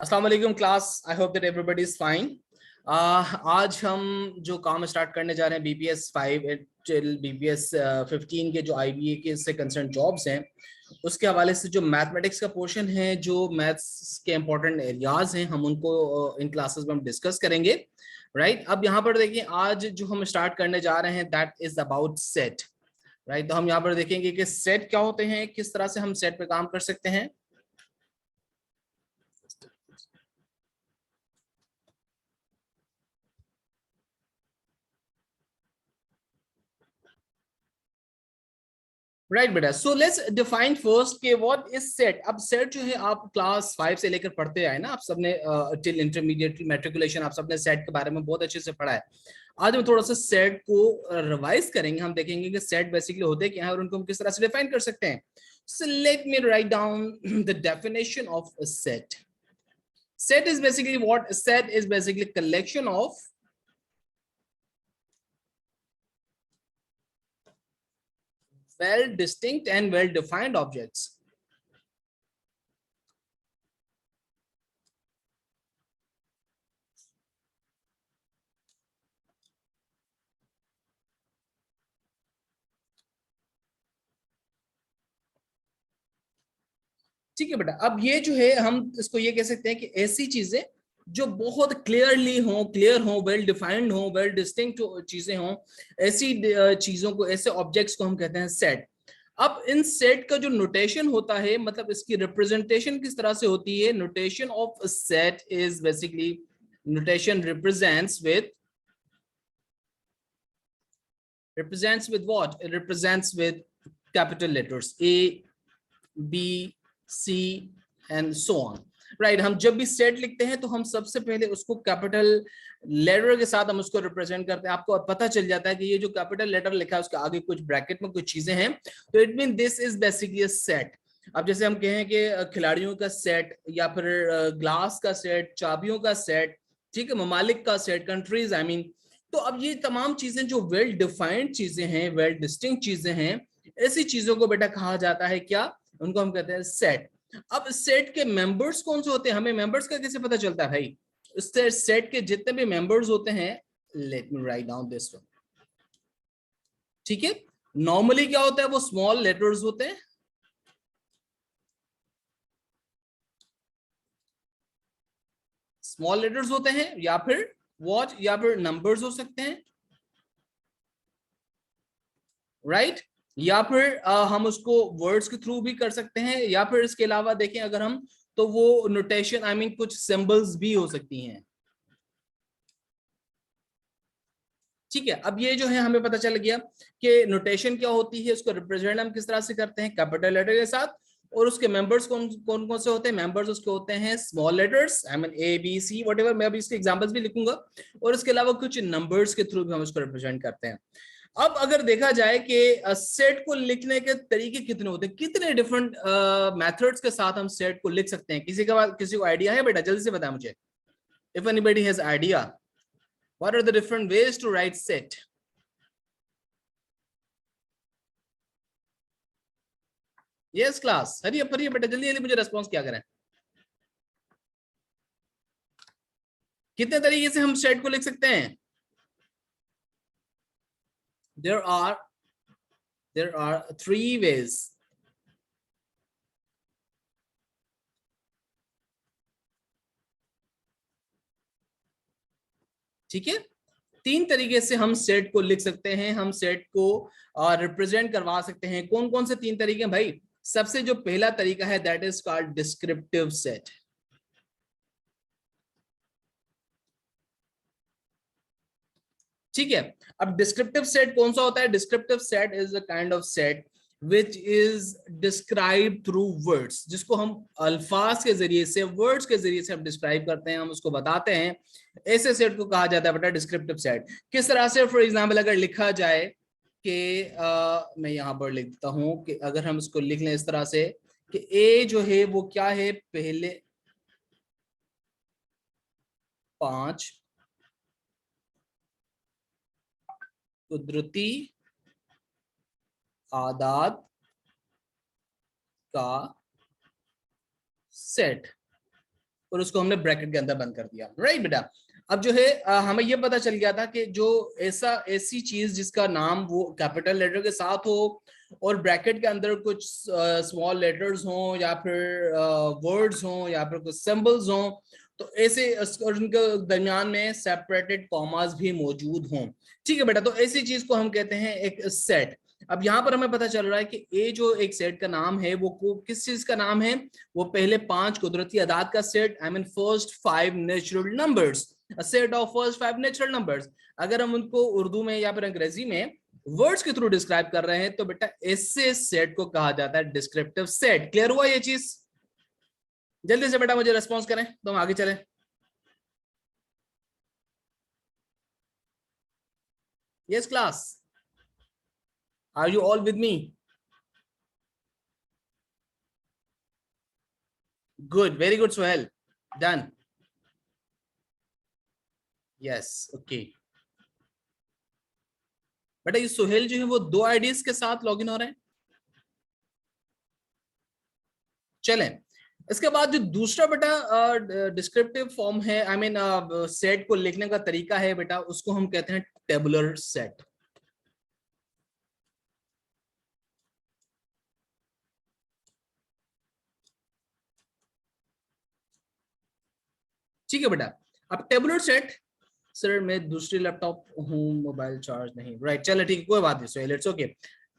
अस्सलाम वालेकुम class. I hope that everybody is fine. आज हम जो काम स्टार्ट करने जा रहे हैं बीपीएस 5 बीपीएस 15 के जो आईबीए के से कंसर्न जॉब्स हैं उसके हवाले से जो मैथमेटिक्स का पोर्शन है, जो मैथ्स के इंपॉर्टेंट एरियाज हैं, हम उनको इन क्लासेस में हम डिस्कस करेंगे। राइट, अब यहाँ पर देखिए आज जो हम स्टार्ट करने जा रहे हैं that is about set. Right, तो हम यहाँ पर देखेंगे कि सेट क्या होते हैं, किस तरह से हम सेट पे काम कर सकते हैं। राइट बेटा, सो लेट्स डिफाइन फर्स्ट के व्हाट इज सेट। अब सेट जो है आप क्लास 5 से लेकर पढ़ते आए ना, आप सबने टिल इंटरमीडिएट मैट्रिकुलेशन आप सबने सेट के बारे में बहुत अच्छे से पढ़ा है। आज हम थोड़ा सा सेट को रिवाइज करेंगे। हम देखेंगे कि सेट बेसिकली होते क्या है और उनको हम किस तरह से डिफाइन कर सकते हैं। So let me write down the definition of a set. Set is basically what? Set is basically collection of well distinct and well defined objects. ठीक है बेटा, अब ये जो है हम इसको ये कह सकते हैं कि ऐसी चीजें जो बहुत क्लियर हो, वेल डिफाइंड हो, वेल डिस्टिंक्ट चीजें हो, ऐसी चीजों को, ऐसे ऑब्जेक्ट्स को हम कहते हैं सेट। अब इन सेट का जो नोटेशन होता है, मतलब इसकी रिप्रेजेंटेशन किस तरह से होती है। Notation of set is basically, notation represents with what? It represents with capital letters A, B, C and so on. Right, हम जब भी सेट लिखते हैं तो हम सबसे पहले उसको कैपिटल लेटर के साथ हम उसको रिप्रेजेंट करते हैं। आपको पता चल जाता है कि ये जो कैपिटल लेटर लिखा है उसके आगे कुछ ब्रैकेट में कुछ चीजें हैं, तो it mean this is basically a set. अब जैसे हम कहें कि खिलाड़ियों का सेट, या फिर ग्लास का सेट, चाबियों का सेट, ठीक है, ममालिक का सेट, कंट्रीज आई मीन। तो अब ये तमाम चीजें जो वेल डिफाइंड चीजें हैं, वेल डिस्टिंक्ट चीजें हैं, ऐसी चीजों को बेटा कहा जाता है क्या? उनको हम कहते हैं सेट। अब सेट के मेंबर्स कौन से होते हैं, हमें मेंबर्स का कैसे पता चलता है भाई? सेट के जितने भी मेंबर्स होते हैं, let me write down this one. ठीक है, नॉर्मली क्या होता है, वो स्मॉल लेटर्स होते हैं। स्मॉल लेटर्स होते हैं, या फिर वॉच, या फिर नंबर्स हो सकते हैं। राइट, या फिर हम उसको वर्ड्स के थ्रू भी कर सकते हैं, या फिर इसके अलावा देखें अगर हम, तो वो नोटेशन आई मीन कुछ सिंबल्स भी हो सकती हैं। ठीक है, अब ये जो है हमें पता चल गया कि नोटेशन क्या होती है, उसको रिप्रेजेंट हम किस तरह से करते हैं, कैपिटल लेटर के साथ। और उसके मेंबर्स कौन कौन कौन से होते हैं? मेंबर्स उसके होते हैं small letters, I mean A B C whatever, मैं अभी इसके एग्जांपल्स भी लिखूंगा। और इसके अलावा कुछ नंबर्स के थ्रू भी हम उसको रिप्रेजेंट करते हैं। अब अगर देखा जाए कि सेट को लिखने के तरीके कितने होते हैं, कितने डिफरेंट मेथड्स के साथ हम सेट को लिख सकते हैं, किसी को आइडिया है बेटा? जल्दी से बता मुझे, if anybody has idea, what are the different ways to write set? Yes class, हरिए बेटा, जल्दी जल्दी मुझे रेस्पॉन्स क्या करें। कितने तरीके से हम सेट को लिख सकते हैं? There are there are 3 ways। ठीक है, 3 तरीके से हम सेट को लिख सकते हैं, हम सेट को रिप्रेजेंट करवा सकते हैं। कौन कौन से 3 तरीके हैं भाई? सबसे जो पहला तरीका है that is called descriptive set. ठीक है, अब डिस्क्रिप्टिव सेट कौन सा होता है? Descriptive set is a kind of set which is describe through words, जिसको हम अल्फाज के जरिए से, वर्ड्स के जरिए से हम डिस्क्राइब करते हैं, हम उसको बताते हैं। ऐसे सेट को कहा जाता है बेटा डिस्क्रिप्टिव सेट। किस तरह से? फॉर एग्जाम्पल अगर लिखा जाए कि मैं यहां पर लिख देता हूं कि अगर हम इसको लिख लें इस तरह से कि ए जो है वो क्या है, पहले 5 कुदरती आदात का सेट। और उसको हमने ब्रैकेट के अंदर बंद कर दिया, राइट बेटा। अब जो है हमें ये पता चल गया था कि जो ऐसी चीज जिसका नाम वो कैपिटल लेटर के साथ हो और ब्रैकेट के अंदर कुछ स्मॉल लेटर्स हो या फिर वर्ड्स हो या फिर कुछ सिंबल्स हो, तो ऐसे और उनके दरमियान में सेपरेटेड कॉमास भी मौजूद हों, ठीक है बेटा। तो ऐसी चीज को हम कहते हैं एक सेट। अब यहाँ पर हमें पता चल रहा है कि ए जो एक सेट का नाम है वो किस चीज का नाम है, वो पहले 5 कुदरती अदाद का set, I mean first 5 natural numbers, a set of first 5 natural numbers। अगर हम उनको उर्दू में या फिर अंग्रेजी में वर्ड्स के थ्रू डिस्क्राइब कर रहे हैं तो बेटा ऐसे सेट को कहा जाता है डिस्क्रिप्टिव सेट। क्लियर हुआ ये चीज? जल्दी से बेटा मुझे रेस्पॉन्स करें तो हम आगे चलें। Yes class, are you all with me? Good, very good Sohail, done. Yes, okay बेटा। ये सोहेल जो है वो 2 आईडीज के साथ लॉगिन हो रहे हैं। चलें, इसके बाद जो दूसरा बेटा डिस्क्रिप्टिव फॉर्म है, आई मीन सेट को लिखने का तरीका है बेटा, उसको हम कहते हैं टेबुलर सेट। ठीक है बेटा। अब टेबुलर सेट, सर मैं दूसरी लैपटॉप हूँ, मोबाइल चार्ज नहीं, राइट चलो ठीक है कोई बात नहीं, so it's okay.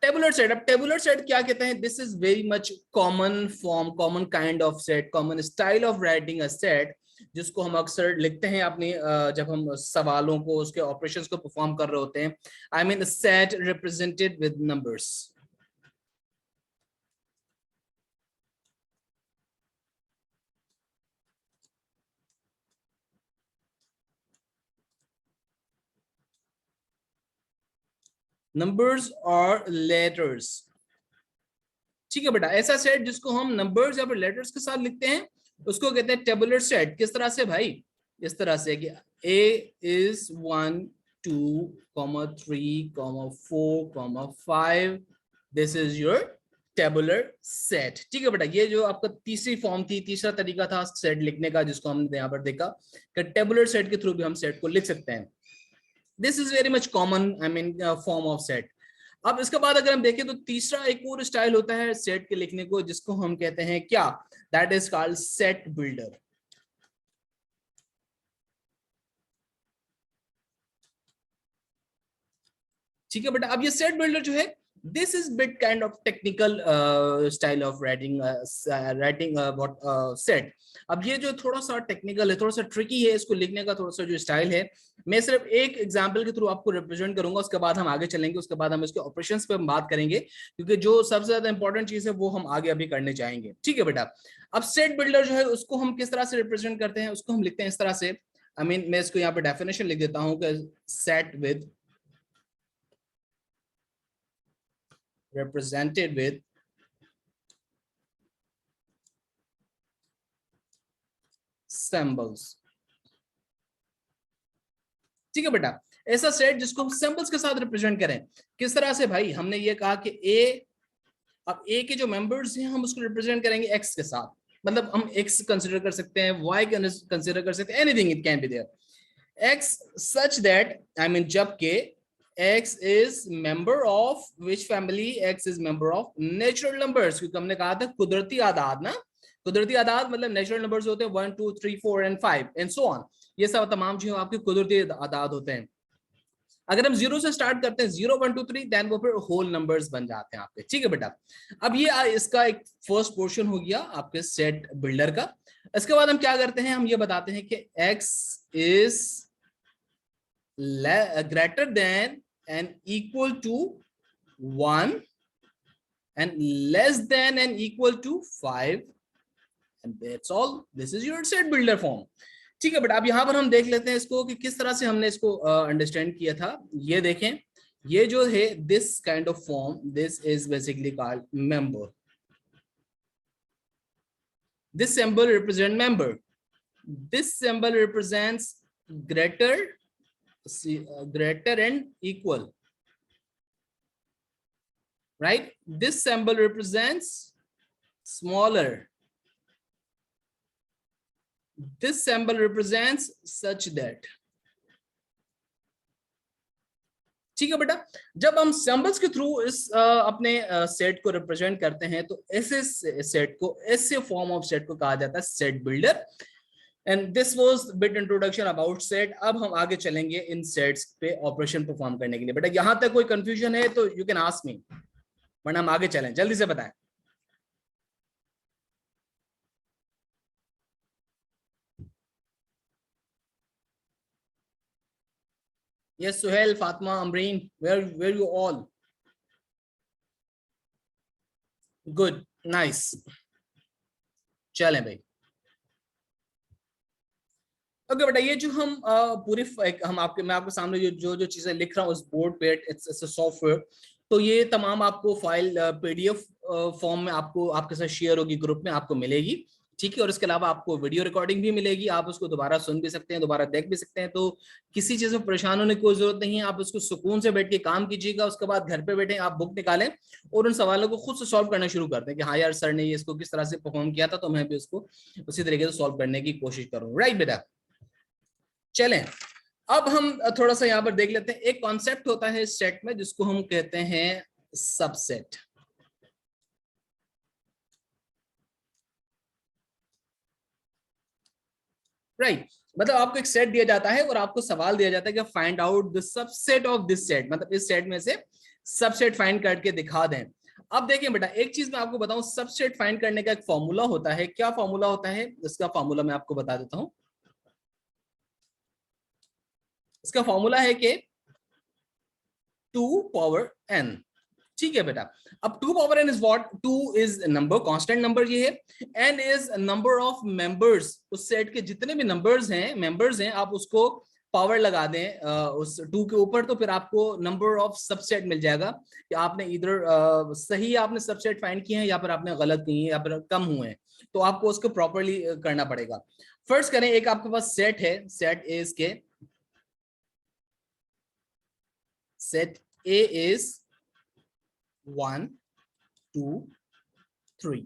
Tabular set, अब टेबुलर सेट क्या कहते हैं? This is very much common form, common kind of set, common style of writing a set, जिसको हम अक्सर लिखते हैं अपनी जब हम सवालों को, उसके ऑपरेशंस को परफॉर्म कर रहे होते हैं। I mean set represented with numbers. Numbers और लेटर्स, ठीक है बेटा। ऐसा सेट जिसको हम नंबर्स या फिर लेटर्स के साथ लिखते हैं उसको कहते हैं टेबुलर सेट। किस तरह से भाई? इस तरह से कि A is 1 2 3 4 5, this is your tabular set. ठीक है बेटा, ये जो आपका तीसरी फॉर्म थी, तीसरा तरीका था सेट लिखने का, जिसको हमने यहाँ पर देखा कि टेबुलर सेट के थ्रू भी हम सेट को लिख सकते हैं। This is very much common, I mean form of set. अब इसके बाद अगर हम देखें तो तीसरा एक और स्टाइल होता है सेट के लिखने को, जिसको हम कहते हैं क्या? That is called set builder. ठीक है बेटा। अब ये सेट बिल्डर जो है, this is bit kind of technical style of writing what set. अब ये जो थोड़ा सा टेक्निकल है, थोड़ा सा ट्रिकी है, इसको लिखने का थोड़ा सा जो स्टाइल है, मैं सिर्फ एक एग्जांपल के थ्रू आपको रिप्रेजेंट करूंगा, उसके बाद हम आगे चलेंगे, उसके बाद हम इसके ऑपरेशंस पे हम बात करेंगे, क्योंकि जो सबसे ज्यादा इंपॉर्टेंट चीज है वो हम आगे अभी करने चाहेंगे। ठीक है बेटा। अब सेट बिल्डर जो है उसको हम किस तरह से रिप्रेजेंट करते हैं? उसको हम लिखते हैं इस तरह से, आई मीन मैं इसको यहाँ पे डेफिनेशन लिख देता हूँ कि set with represented with symbols। ठीक है बेटा, ऐसा सेट जिसको हम सिंबल्स के साथ रिप्रेजेंट करें। किस तरह से भाई? हमने ये कहा कि ए, अब ए के जो मेंबर्स हैं हम उसको रिप्रेजेंट करेंगे एक्स के साथ, मतलब हम एक्स कंसीडर कर सकते हैं, वाई कंसीडर कर सकते हैं, anything it can be there, X such that, I mean जबकि x is member of which family? x is member of natural numbers, क्योंकि हमने कहा था कुदरती आदाद ना, कुदरती आदाद मतलब नेचुरल नंबर्स होते हैं 1 2 3 4 एंड 5 एंड सो ऑन, ये सब तमाम जो आपके कुदरती आदाद होते हैं। अगर हम जीरो से स्टार्ट करते हैं, 0 1 2 3, देन वो फिर होल नंबर्स बन जाते हैं आपके। ठीक है बेटा। अब ये इसका एक फर्स्ट पोर्शन हो गया आपके सेट बिल्डर का। इसके बाद हम क्या करते हैं? हम ये बताते हैं कि x is greater than and equal to 1 and less than and equal to 5, and that's all. This is your set builder form। ठीक है बेटा। अब यहां पर हम देख लेते हैं इसको कि किस तरह से हमने इसको अंडरस्टैंड किया था। ये देखें, ये जो है this kind of form, this is basically called member. This symbol represent member, this symbol represents greater greater and equal, right? This symbol represents smaller, this symbol represents such that. ठीक है बेटा, जब हम सिंबल्स के through इस अपने set को represent करते हैं तो ऐसे सेट को, ऐसे फॉर्म ऑफ सेट को कहा जाता है set builder. And this was bit introduction about set. अब हम आगे चलेंगे इन सेट्स पे ऑपरेशन परफॉर्म करने के लिए। बेटा यहां तक कोई कंफ्यूजन है तो यू कैन आस्क मी, वरना हम आगे चलें, जल्दी से बताएं। Yes, Suhail, Fatma, Amreen, where you all? Good, nice. चलें भाई। ओके बेटा, ये जो हम पूरी हम आपके मैं आपके सामने जो जो चीजें लिख रहा हूँ उस बोर्ड पे, इट्स अ सॉफ्टवेयर। तो ये तमाम आपको फाइल पीडीएफ फॉर्म में आपको आपके साथ शेयर होगी, ग्रुप में आपको मिलेगी। ठीक है, और इसके अलावा आपको वीडियो रिकॉर्डिंग भी मिलेगी, आप उसको दोबारा सुन भी सकते हैं, दोबारा देख भी सकते हैं। तो किसी चीज में परेशान होने की कोई जरूरत नहीं है, आप उसको सुकून से बैठ के काम कीजिएगा। उसके बाद घर पे बैठे आप बुक निकालें और उन सवालों को खुद से सॉल्व करना शुरू कर दें कि हाँ यार सर ने ये इसको किस तरह से परफॉर्म किया था, तो मैं भी उसको उसी तरीके से सॉल्व करने की कोशिश करूँ। राइट बेटा, चलें अब हम थोड़ा सा यहाँ पर देख लेते हैं। एक कॉन्सेप्ट होता है इस सेट में जिसको हम कहते हैं सबसेट। राइट, मतलब आपको एक सेट दिया जाता है और आपको सवाल दिया जाता है कि find out the subset of this set, मतलब इस सेट में से सबसेट फाइंड करके दिखा दें। अब देखिए बेटा, एक चीज मैं आपको बताऊं, सबसेट फाइंड करने का एक फॉर्मूला होता है। क्या फॉर्मूला होता है इसका? फॉर्मूला मैं आपको बता देता हूं। इसका फॉर्मूला है कि 2 पावर n। ठीक है बेटा, अब 2 power n is what? 2 is number, constant number ये है। n is number of members, उस सेट के जितने भी नंबर्स हैं, मेंबर्स हैं, आप उसको पावर लगा दें उस 2 के ऊपर, तो फिर आपको नंबर ऑफ सबसेट मिल जाएगा कि आपने इधर सही आपने सबसेट फाइंड किए हैं या फिर आपने गलत किए हैं या फिर कम हुए हैं, तो आपको उसको प्रॉपर्ली करना पड़ेगा। फर्स्ट करें, एक आपके पास सेट है, सेट ए इज के, सेट ए इज 1 2 3।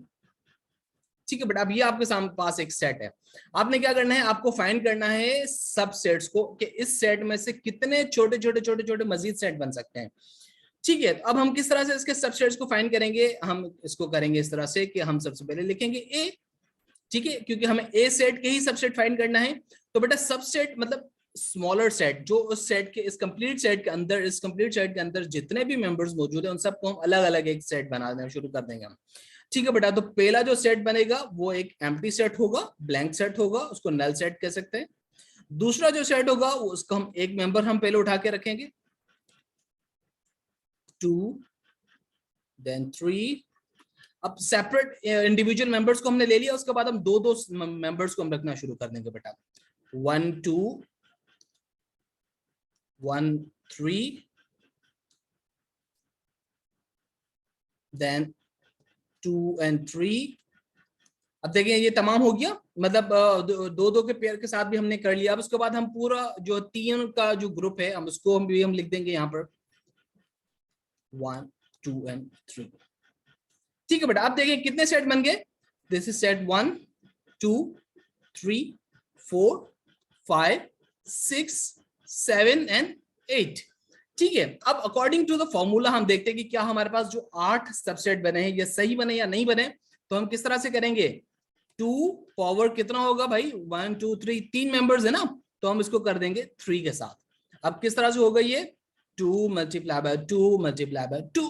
ठीक है बेटा, अब ये आपके सामने पास एक सेट है। आपने क्या करना है, आपको फाइंड करना है सबसेट्स को कि इस सेट में से कितने छोटे छोटे छोटे छोटे मजीद सेट बन सकते हैं। ठीक है, अब हम किस तरह से इसके सबसेट्स को फाइंड करेंगे? हम इसको करेंगे इस तरह से कि हम सबसे पहले लिखेंगे ए। ठीक है, क्योंकि हमें ए सेट के ही सबसेट फाइंड करना है। तो बेटा सबसेट मतलब स्मॉलर सेट, जो उस सेट के, इस कंप्लीट सेट के अंदर, इस कंप्लीट सेट के अंदर जितने भी मेंबर्स मौजूद हैं उन सबको हम अलग अलग एक सेट बना देना शुरू कर देंगे हम। ठीक है बेटा, तो पहला जो सेट बनेगा वो एक एम्प्टी सेट होगा, ब्लैंक सेट होगा, उसको नल सेट कह सकते हैं। दूसरा जो सेट होगा उसको हम एक मेंबर हम पहले उठा के रखेंगे, 2 देन 3। अब सेपरेट इंडिविजुअल मेंबर्स को हमने ले लिया, उसके बाद हम दो दो मेंबर्स को हम रखना शुरू कर देंगे बेटा, 1 2 1 3 देन 2 and 3। अब देखिए ये तमाम हो गया, मतलब दो दो के पेयर के साथ भी हमने कर लिया। अब उसके बाद हम पूरा जो 3 का जो ग्रुप है हम उसको हम भी हम लिख देंगे यहाँ पर 1 2 and 3। ठीक है बेटा, अब देखिए कितने सेट बन गए। This is set 1 2 3 4 5 6 7 and 8। ठीक है, अब अकॉर्डिंग टू द फॉर्मूला हम देखते हैं कि क्या हमारे पास जो 8 सबसेट बने हैं ये सही बने या नहीं बने। तो हम किस तरह से करेंगे, 2 पावर कितना होगा भाई, 1 2 3, 3 मेंबर्स है ना, तो हम इसको कर देंगे 3 के साथ। अब किस तरह से होगा ये, 2 मल्टीप्लाई बाय 2 मल्टीप्लाई बाय 2।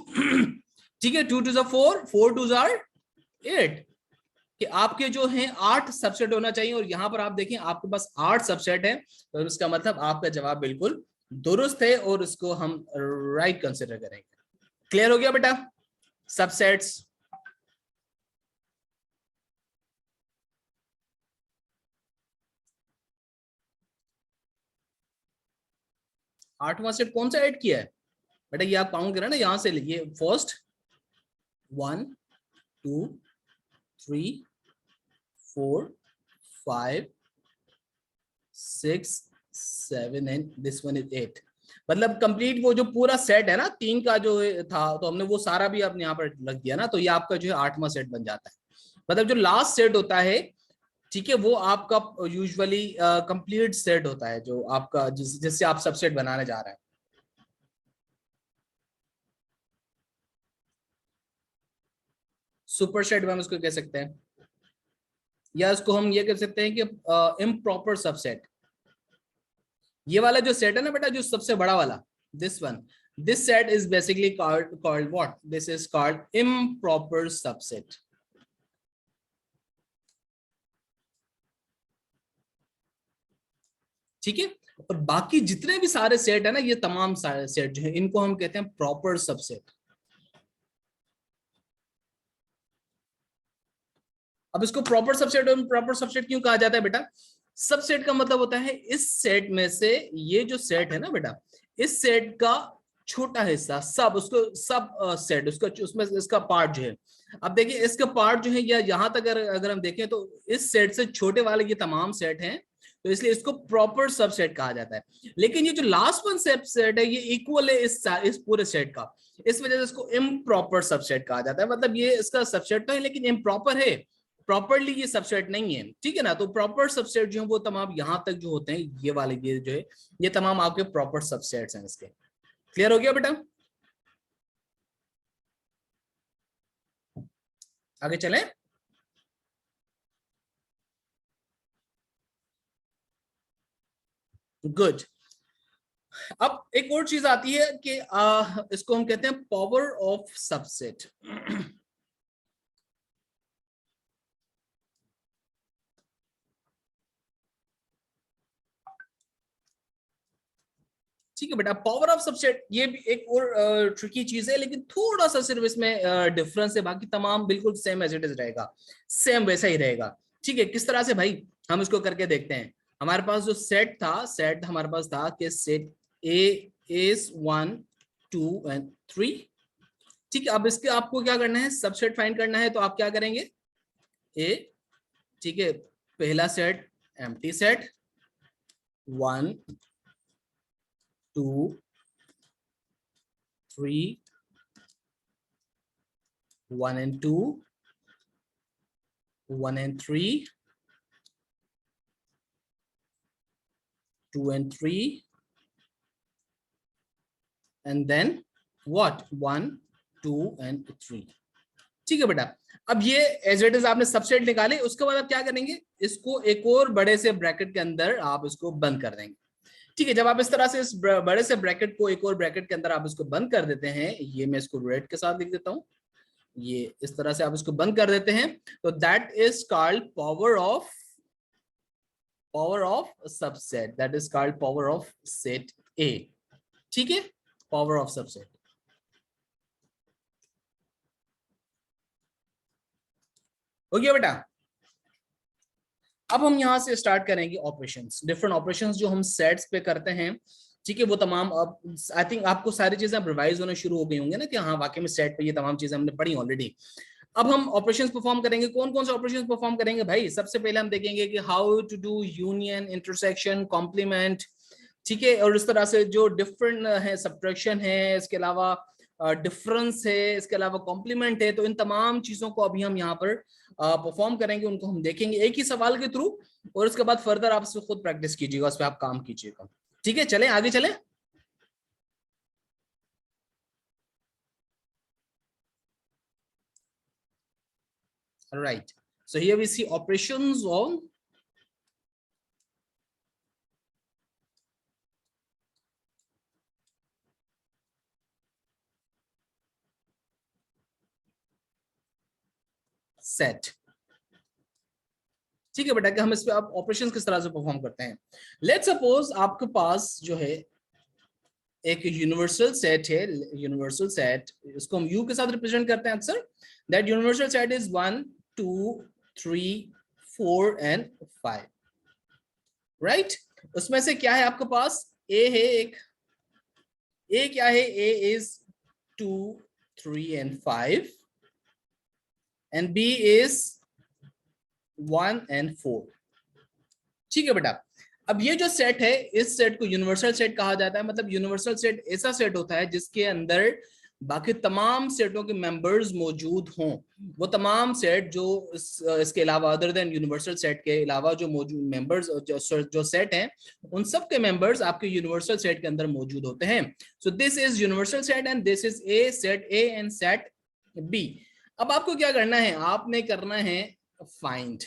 ठीक है, 2 2 ज़ा 4, 4 2 ज़ा 8, कि आपके जो हैं 8 सबसेट होना चाहिए। और यहां पर आप देखें आपके पास 8 सबसेट है, तो इसका मतलब आपका जवाब बिल्कुल दुरुस्त है और इसको हम राइट कंसिडर करेंगे। क्लियर हो गया बेटा सबसेट्स? 8वां सेट कौन सा ऐड किया है बेटा, ये आप काउंट करें ना, यहां से ये first 1 2 3 4 5 6 7 and this one is 8। मतलब कंप्लीट वो जो पूरा सेट है ना 3 का जो था, तो हमने वो सारा भी अपने यहाँ पर रख दिया ना, तो ये आपका जो है 8वां सेट बन जाता है। मतलब जो लास्ट सेट होता है, ठीक है, वो आपका यूजुअली कंप्लीट सेट होता है, जो आपका जिससे आप सबसेट बनाने जा रहे हैं। सुपर सेट हम इसको कह सकते हैं, या इसको हम ये कह सकते हैं कि इम्प्रॉपर सबसेट। ये वाला जो सेट है ना बेटा, जो सबसे बड़ा वाला, this one, this set is basically called what? This is called improper subset. ठीक है, और बाकी जितने भी सारे सेट है ना, ये तमाम सारे सेट जो है, इनको हम कहते हैं प्रॉपर सबसेट। अब इसको प्रॉपर सबसेट और प्रॉपर सबसेट क्यों कहा जाता है बेटा? सबसेट का मतलब होता है इस सेट में से, ये जो सेट है ना बेटा, इस सेट का छोटा हिस्सा, सब उसको सब सेट उसका, उसमें इसका पार्ट जो है, अब देखिए इसका पार्ट जो है, या यहां तक अगर हम देखें तो इस सेट से छोटे वाले ये तमाम सेट हैं, तो इसलिए इसको प्रॉपर सबसेट कहा जाता है। लेकिन ये जो लास्ट वन सबसेट है, ये इक्वल है इस पूरे सेट का, इस वजह से इसको इम्प्रॉपर सबसेट कहा जाता है। मतलब ये इसका सबसेट तो है लेकिन इम्प्रॉपर है, प्रॉपरली ये सबसेट नहीं है। ठीक है ना, तो प्रॉपर सबसेट जो है वो तमाम यहां तक जो होते हैं, ये वाले ये जो है, ये तमाम आपके प्रॉपर सबसेट्स हैं इसके। क्लियर हो गया बेटा? आगे चलें। गुड। अब एक और चीज आती है कि इसको हम कहते हैं पावर ऑफ सबसेट। ठीक है बेटा, पावर ऑफ सबसेट ये भी एक और ट्रिकी चीज है, लेकिन थोड़ा सा सिर्फ इसमें डिफरेंस है, बाकी तमाम बिल्कुल सेम एज इट इज रहेगा, सेम वैसा ही रहेगा। ठीक है, किस तरह से भाई, हम इसको करके देखते हैं। हमारे पास जो सेट था, सेट हमारे पास था कि सेट ए इज 1 2 एंड 3। ठीक है, अब इसके आपको क्या करना है, सबसेट फाइंड करना है, तो आप क्या करेंगे, ए, ठीक है, पहला set empty set, 1 2 3 1 and 2 1 and 3 2 and 3 and then what 1 2 and 3। ठीक है बेटा, अब ये एज इट इज आपने सबसेट निकाले, उसके बाद आप क्या करेंगे, इसको एक और बड़े से ब्रैकेट के अंदर आप इसको बंद कर देंगे। ठीक है, जब आप इस तरह से इस बड़े से ब्रैकेट को एक और ब्रैकेट के अंदर आप इसको बंद कर देते हैं, ये मैं इसको रेड के साथ लिख देता हूं, ये इस तरह से आप इसको बंद कर देते हैं, तो that is called power of subset, that is called power of set ए। ठीक है, पावर ऑफ सबसेट। हो गया बेटा? अब हम यहां से स्टार्ट करेंगे ऑपरेशंस, डिफरेंट ऑपरेशंस जो हम सेट्स पे करते हैं। ठीक है, वो तमाम, अब आई थिंक आपको सारी चीजें अब रिवाइज होना शुरू हो गई होंगे ना, कि हाँ वाकई में सेट पे ये तमाम चीजें हमने पढ़ी ऑलरेडी। अब हम ऑपरेशंस परफॉर्म करेंगे। कौन कौन से ऑपरेशंस परफॉर्म करेंगे भाई? सबसे पहले हम देखेंगे कि how to do union, intersection, complement. ठीक है, और इस तरह से जो डिफरेंट है, सब्ट्रैक्शन है, इसके अलावा डिफरेंस है, इसके अलावा कॉम्प्लीमेंट है, तो इन तमाम चीजों को अभी हम यहाँ पर परफॉर्म करेंगे, उनको हम देखेंगे एक ही सवाल के थ्रू, और उसके बाद फर्दर आप इसको खुद प्रैक्टिस कीजिएगा, उस पर आप काम कीजिएगा। ठीक है, चलें आगे चलें। Right, so here we see operations on set। ठीक है बेटा, कि हम इस पे आप ऑपरेशंस किस तरह से परफॉर्म करते हैं। लेट्स सपोज आपके पास जो है एक यूनिवर्सल सेट है, यूनिवर्सल सेट, इसको हम यू के साथ रिप्रेजेंट करते हैं अक्सर। That universal set is 1 2 3 4 and 5। Right, उसमें से क्या है आपके पास, ए है एक, ए क्या है, A is 2 3 and 5 and B is 1 and 4। ठीक है बेटा, अब ये जो सेट है, इस सेट को यूनिवर्सल सेट कहा जाता है। मतलब यूनिवर्सल सेट ऐसा सेट होता है जिसके अंदर बाकी तमाम सेटों के मेंबर्स मौजूद हों, वो तमाम सेट जो इसके अलावा अदर देन यूनिवर्सल सेट के अलावा जो मौजूद मेंबर्स जो सेट हैं, उन सब के मेंबर्स आपके यूनिवर्सल सेट के अंदर मौजूद होते हैं। So this is universal set and this is a set A and set B. अब आपको क्या करना है, आपने करना है फाइंड।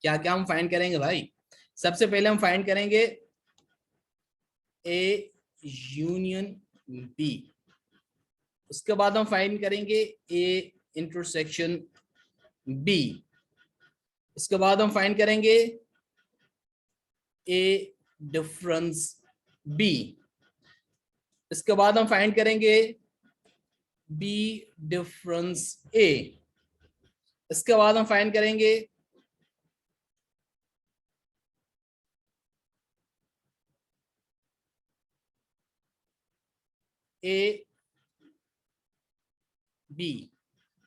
क्या क्या हम फाइंड करेंगे भाई? सबसे पहले हम फाइंड करेंगे ए यूनियन बी, उसके बाद हम फाइंड करेंगे ए इंटरसेक्शन बी, उसके बाद हम फाइंड करेंगे ए डिफरेंस बी, इसके बाद हम फाइंड करेंगे बी डिफरेंस ए, इसके बाद हम फाइंड करेंगे ए बी,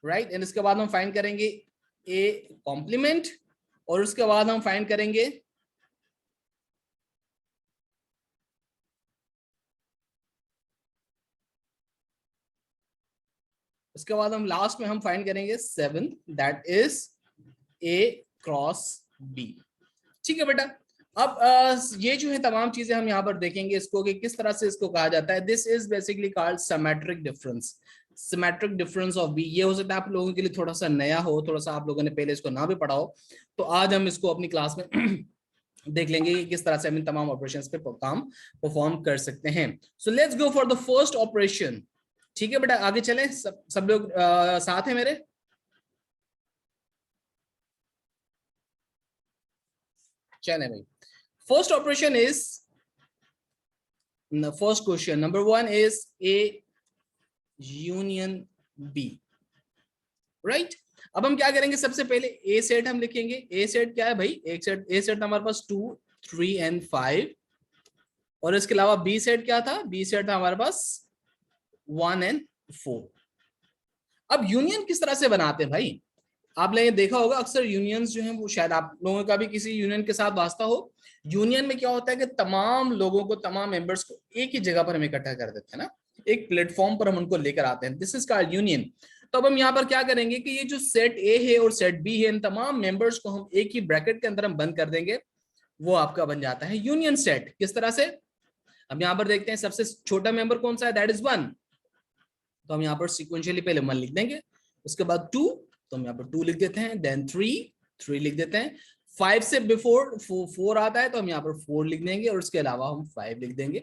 राइट। एंड इसके बाद हम फाइंड करेंगे ए कॉम्प्लीमेंट, और उसके बाद हम फाइंड करेंगे उसके बाद हम लास्ट में हम फाइंड करेंगे 7, that is A cross B. ठीक है बेटा। अब ये जो है तमाम चीजें हम यहाँ पर देखेंगे इसको कि किस तरह से इसको कहा जाता है। This is basically called symmetric difference, symmetric difference of B. ये हो सकता है आप लोगों के लिए थोड़ा सा नया हो, थोड़ा सा आप लोगों ने पहले इसको ना भी पढ़ा हो, तो आज हम इसको अपनी क्लास में देख लेंगे कि किस तरह से हम इन तमाम ऑपरेशंस पे काम परफॉर्म कर सकते हैं। So let's go for the first operation. ठीक है बेटा, आगे चलें। सब लोग साथ हैं मेरे? चलें भाई। First operation is, first question number 1 is A union B, right. अब हम क्या करेंगे, सबसे पहले ए सेट हम लिखेंगे। ए सेट क्या है भाई? एक सेट, ए सेट हमारे पास 2, 3 एंड 5, और इसके अलावा बी सेट क्या था? बी सेट था हमारे पास 1 एंड 4। अब यूनियन किस तरह से बनाते हैं भाई? आप लोगों ने देखा होगा अक्सर यूनियंस जो हैं वो, शायद आप लोगों का भी किसी यूनियन के साथ वास्ता हो। यूनियन में क्या होता है कि तमाम लोगों को, तमाम मेंबर्स को एक ही जगह पर हम इकट्ठा कर देते हैं ना, एक प्लेटफॉर्म पर हम उनको लेकर आते हैं। This is called union. तो अब हम यहाँ पर क्या करेंगे कि ये जो सेट ए है और सेट बी है, इन तमाम मेंबर्स को हम एक ही ब्रैकेट के अंदर हम बंद कर देंगे, वो आपका बन जाता है यूनियन सेट। किस तरह से? अब यहाँ पर देखते हैं सबसे छोटा मेंबर कौन सा है? That is 1। तो हम यहाँ पर सिक्वेंशियली पहले 1 लिख देंगे, उसके बाद 2, तो हम यहाँ पर 2 लिख देते हैं, देन 3 लिख देते हैं। 5 से बिफोर 4 आता है तो हम यहाँ पर 4 लिख देंगे, और उसके अलावा हम 5 लिख देंगे।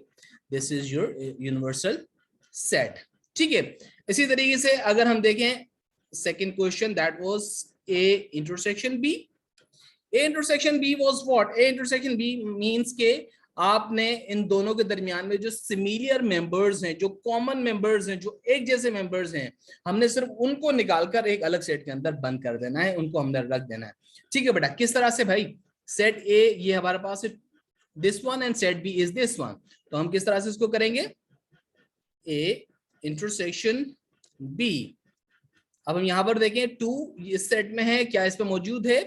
This is your universal set. ठीक है। इसी तरीके से अगर हम देखें second question, that was A intersection B. A intersection B was what? A intersection B means के आपने इन दोनों के दरमियान में जो सिमिलर मेंबर्स हैं, जो कॉमन मेंबर्स हैं, जो एक जैसे मेंबर्स हैं, हमने सिर्फ उनको निकालकर एक अलग सेट के अंदर बंद कर देना है, उनको हमने रख देना है। ठीक है बेटा। किस तरह से भाई? सेट ए ये हमारे पास है this one, and set B is this one. तो हम किस तरह से इसको करेंगे? A intersection B. अब हम यहां पर देखें 2 इस सेट में है, क्या इस पे मौजूद है?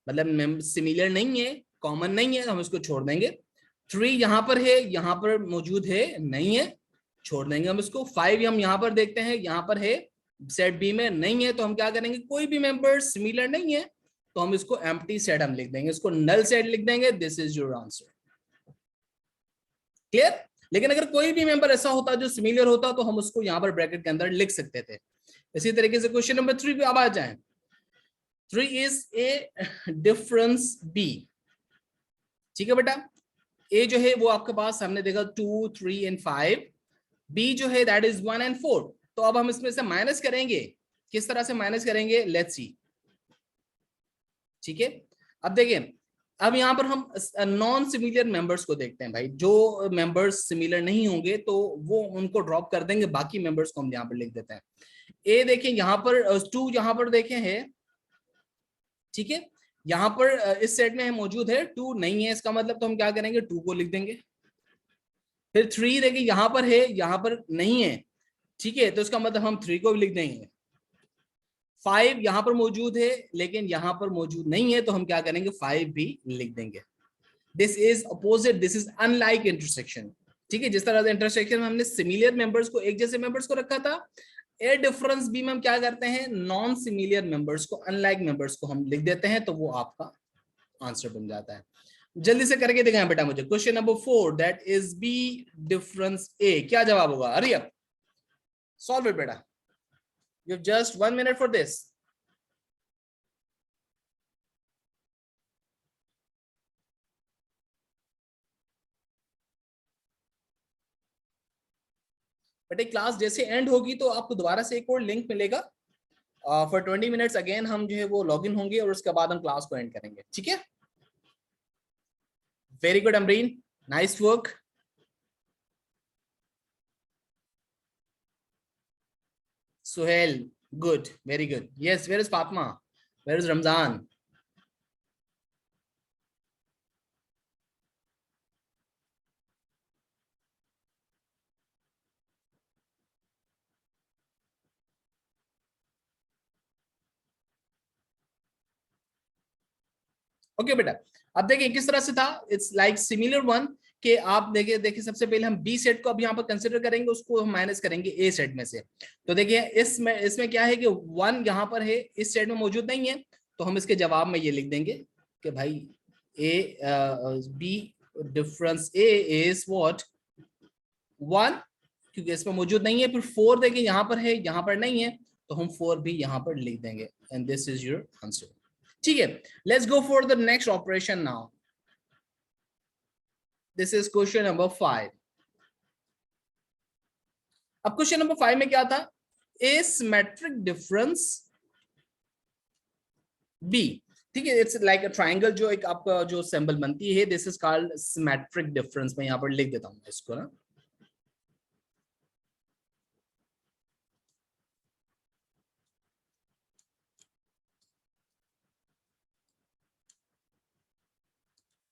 मतलब सिमिलर नहीं है, कॉमन नहीं है, हम इसको छोड़ देंगे। 3 यहां पर है, यहां पर मौजूद है, नहीं है, छोड़ देंगे हम इसको। 5 हम यहां पर देखते हैं, यहां पर है, सेट बी में नहीं है, तो हम क्या करेंगे? कोई भी मेंबर सिमिलर नहीं है तो हम इसको एम्प्टी सेट हम लिख देंगे, इसको नल सेट लिख देंगे। This is your answer. Clear? लेकिन अगर कोई भी मेंबर ऐसा होता जो सिमिलर होता तो हम उसको यहां पर ब्रैकेट के अंदर लिख सकते थे। इसी तरीके से क्वेश्चन नंबर 3 पे अब आ जाएं। 3 इज ए डिफरेंस बी। ठीक है बेटा। ए जो है वो आपके पास हमने देखा 2, 3 एंड 5। बी जो है दैट इज 1 एंड 4। तो अब हम इसमें से माइनस करेंगे। किस तरह से माइनस करेंगे? Let's see. ठीक है। अब देखिए, अब यहाँ पर हम नॉन सिमिलर मेंबर्स को देखते हैं भाई। जो मेंबर्स सिमिलर नहीं होंगे तो वो उनको ड्रॉप कर देंगे, बाकी मेंबर्स को हम यहाँ पर लिख देते हैं। ए देखें यहाँ पर 2 यहाँ पर देखें है, ठीक है। यहाँ पर इस सेट में मौजूद है, 2 नहीं है, इसका मतलब तो हम क्या करेंगे? 2 को लिख देंगे। फिर 3 देखिए यहाँ पर है, यहाँ पर नहीं है, ठीक है, तो इसका मतलब हम 3 को भी लिख देंगे। 5 यहाँ पर मौजूद है लेकिन यहाँ पर मौजूद नहीं है, तो हम क्या करेंगे? 5 भी लिख देंगे। This is opposite, this is unlike intersection. ठीक है, जिस तरह से इंटरसेक्शन में हमने सिमिलर मेंबर्स को, एक जैसे मेंबर्स को रखा था, ए डिफरेंस बी में हम क्या करते हैं, नॉन सिमिलर मेंबर्स को, अनलाइक मेंबर्स को हम लिख देते हैं, तो वो आपका आंसर बन जाता है। जल्दी से करके दिखाएं बेटा मुझे। Question number 4, that is B difference A, क्या जवाब होगा? हरी अप, सॉल्व इट बेटा, you have just 1 minute for this. But एक क्लास जैसे एंड होगी तो आपको दोबारा से एक और लिंक मिलेगा फॉर 20 मिनट्स अगेन, हम जो है वो लॉग इन होंगे और उसके बाद हम क्लास को एंड करेंगे, ठीक है? Very good Amreen, nice work. Suhail, good, very good. Yes, where is Fatma? Where is Ramzan? Okay बेटा, अब देखिए किस तरह से था, इट्स लाइक सिमिलर वन, कि आप देखिए देखिए सबसे पहले हम बी सेट को अब यहाँ पर कंसिडर करेंगे, उसको हम माइनस करेंगे ए सेट में से। तो देखिए इसमें क्या है कि वन यहाँ पर है, इस सेट में मौजूद नहीं है, तो हम इसके जवाब में ये लिख देंगे कि भाई A B difference A is what 1, क्योंकि इसमें मौजूद नहीं है। फिर 4 देखिए यहाँ पर है, यहाँ पर नहीं है, तो हम 4 भी यहाँ पर लिख देंगे, and this is your answer. ठीक है, let's go for the next operation now. This is question number 5। अब क्वेश्चन नंबर 5 में क्या था, ए सिमेट्रिक डिफरेंस बी। ठीक है, इट्स लाइक अ ट्रायंगल, जो एक आपका जो सिंबल बनती है, this is called symmetric difference. मैं यहाँ पर लिख देता हूँ इसको ना,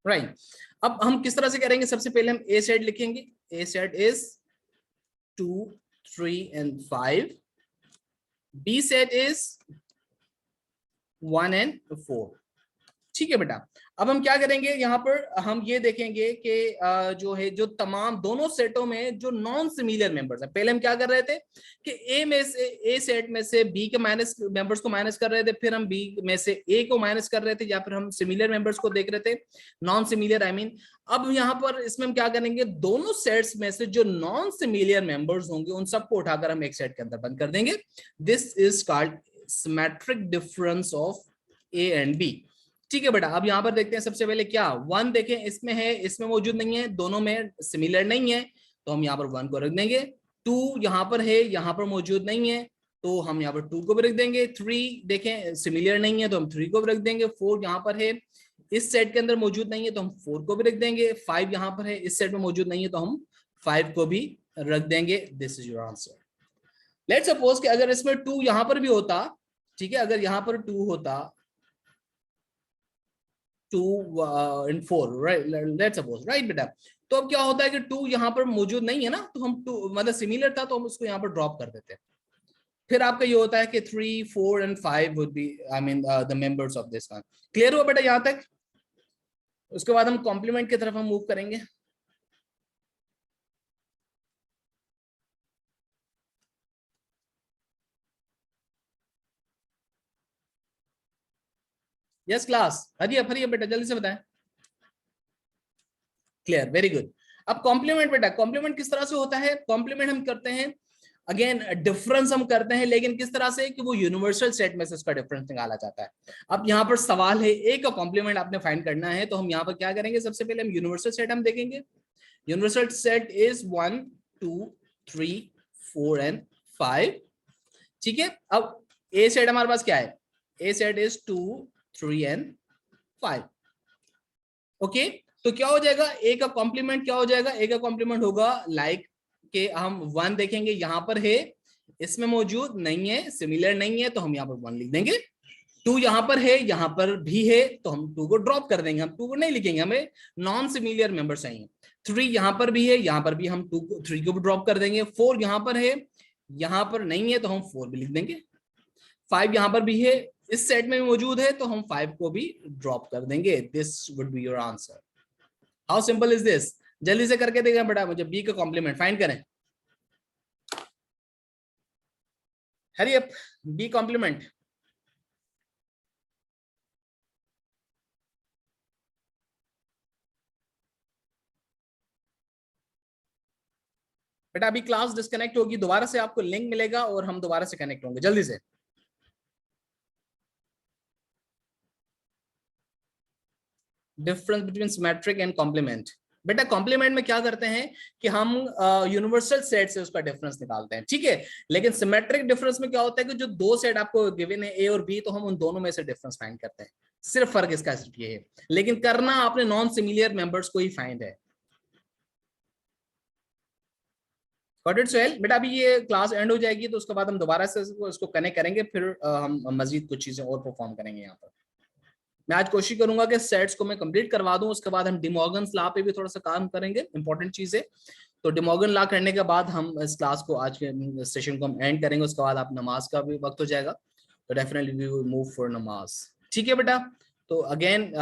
राइट। अब हम किस तरह से करेंगे, सबसे पहले हम ए सेट लिखेंगे, A set is 2, 3 and 5, B set is 1 and 4। ठीक है बेटा, अब हम क्या करेंगे, यहाँ पर हम ये देखेंगे कि जो है, जो तमाम दोनों सेटों में जो नॉन सिमिलर मेंबर्स हैं, पहले हम क्या कर रहे थे कि ए में से, ए सेट में से बी के माइनस मेंबर्स को माइनस कर रहे थे, फिर हम बी में से ए को माइनस कर रहे थे, या फिर हम सिमिलर मेंबर्स को देख रहे थे, नॉन सिमिलर आई मीन। अब यहाँ पर इसमें हम क्या करेंगे, दोनों सेट्स में से जो नॉन सिमिलर मेंबर्स होंगे उन सबको उठाकर हम एक सेट के अंदर बंद कर देंगे। This is called symmetric difference of A and B. ठीक है बेटा, अब यहाँ पर देखते हैं सबसे पहले क्या, 1 देखें, इसमें है, इसमें मौजूद नहीं है, दोनों में सिमिलर नहीं है, तो हम यहाँ पर 1 को रख देंगे। 2 यहाँ पर है, यहाँ पर मौजूद नहीं है, तो हम यहाँ पर 2 को भी रख देंगे। 3 देखें, सिमिलर नहीं है, तो हम 3 को भी रख देंगे। 4 यहाँ पर है, इस सेट के अंदर मौजूद नहीं है, तो हम 4 को भी रख देंगे। 5 यहाँ पर है, इस सेट में मौजूद नहीं है, तो हम 5 को भी रख देंगे। This is your answer. Let's suppose कि अगर इसमें 2 यहाँ पर भी होता, ठीक है, अगर यहाँ पर 2 होता, 2 and 4, right, let's suppose, right बेटा, तो अब क्या होता है कि 2 यहाँ पर मौजूद नहीं है ना, तो हम 2 मतलब सिमिलर था, तो हम उसको यहाँ पर ड्रॉप कर देते हैं। फिर आपका ये होता है कि 3, 4 and 5 would be, I mean, the members of this one। Clear हुआ बेटा यहाँ तक? उसके बाद हम कॉम्प्लीमेंट की तरफ हम मूव करेंगे। यस क्लास, हरिए बेटा, जल्दी से बताएं। Clear, very good. अब कॉम्प्लीमेंट बेटा, कॉम्प्लीमेंट किस तरह से होता है, कॉम्प्लीमेंट हम करते हैं, अगेन डिफरेंस हम करते हैं, लेकिन किस तरह से कि वो यूनिवर्सल सेट में से उसका डिफरेंस निकाला जाता है। अब यहाँ पर सवाल है, ए का कॉम्प्लीमेंट आपने फाइंड करना है, तो हम यहाँ पर क्या करेंगे, सबसे पहले हम यूनिवर्सल सेट हम देखेंगे। Universal set is 1, 2, 3, 4 and 5। ठीक है, अब ए सेट हमारे पास क्या है, ए सेट इज 2, 3 and 5। ओके, तो क्या हो जाएगा, ए का कॉम्प्लीमेंट क्या हो जाएगा, ए का कॉम्प्लीमेंट होगा लाइक कि हम 1 देखेंगे, यहां पर है, इसमें मौजूद नहीं है, सिमिलर नहीं है, तो हम यहाँ पर 1 लिख देंगे। 2 यहाँ पर है, यहाँ पर भी है, तो हम 2 को ड्रॉप कर देंगे, हम 2 को नहीं लिखेंगे, हमें नॉन सिमिलर मेंबर चाहिए। 3 यहाँ पर भी है, यहाँ पर भी हम 3 को भी ड्रॉप कर देंगे। 4 यहाँ पर है, यहाँ पर नहीं है, तो हम 4 भी लिख देंगे। 5 यहाँ पर भी है, इस सेट में मौजूद है, तो हम 5 को भी ड्रॉप कर देंगे। This would be your answer. How simple is this? जल्दी से करके देगा बेटा, मुझे बी का कॉम्प्लीमेंट फाइंड करें। Hurry up, B complement. बेटा अभी क्लास डिस्कनेक्ट होगी, दोबारा से आपको लिंक मिलेगा और हम दोबारा से कनेक्ट होंगे, जल्दी से। Difference between symmetric and complement. बेटा कॉम्प्लीमेंट में क्या करते हैं कि हम यूनिवर्सल सेट से उसका डिफरेंस निकालते हैं, ठीक है। लेकिन सिमेट्रिक डिफरेंस में क्या होता है कि जो दो सेट आपको गिवन है ए और बी, तो हम उन दोनों में से डिफरेंस फाइंड करते हैं। सिर्फ फर्क इसका सिर्फ ये है, लेकिन करना आपने नॉन सिमिलर मेंबर्स को ही फाइंड है। Got it Sohail? बेटा अभी ये क्लास एंड हो जाएगी तो उसके बाद हम दोबारा से इसको कनेक्ट करेंगे, फिर हम मजीद कुछ चीजें और परफॉर्म करेंगे यहाँ पर। मैं आज कोशिश करूंगा कि सेट्स को मैं कंप्लीट करवा दूं, उसके बाद हम डिमॉर्गन्स लॉ पे भी थोड़ा सा काम करेंगे, इंपॉर्टेंट चीज है। तो डिमॉर्गन लॉ करने के बाद हम इस क्लास को, आज के सेशन को हम एंड करेंगे, उसके बाद आप नमाज का भी वक्त हो जाएगा, तो definitely we will move for नमाज। ठीक है बेटा, तो अगेन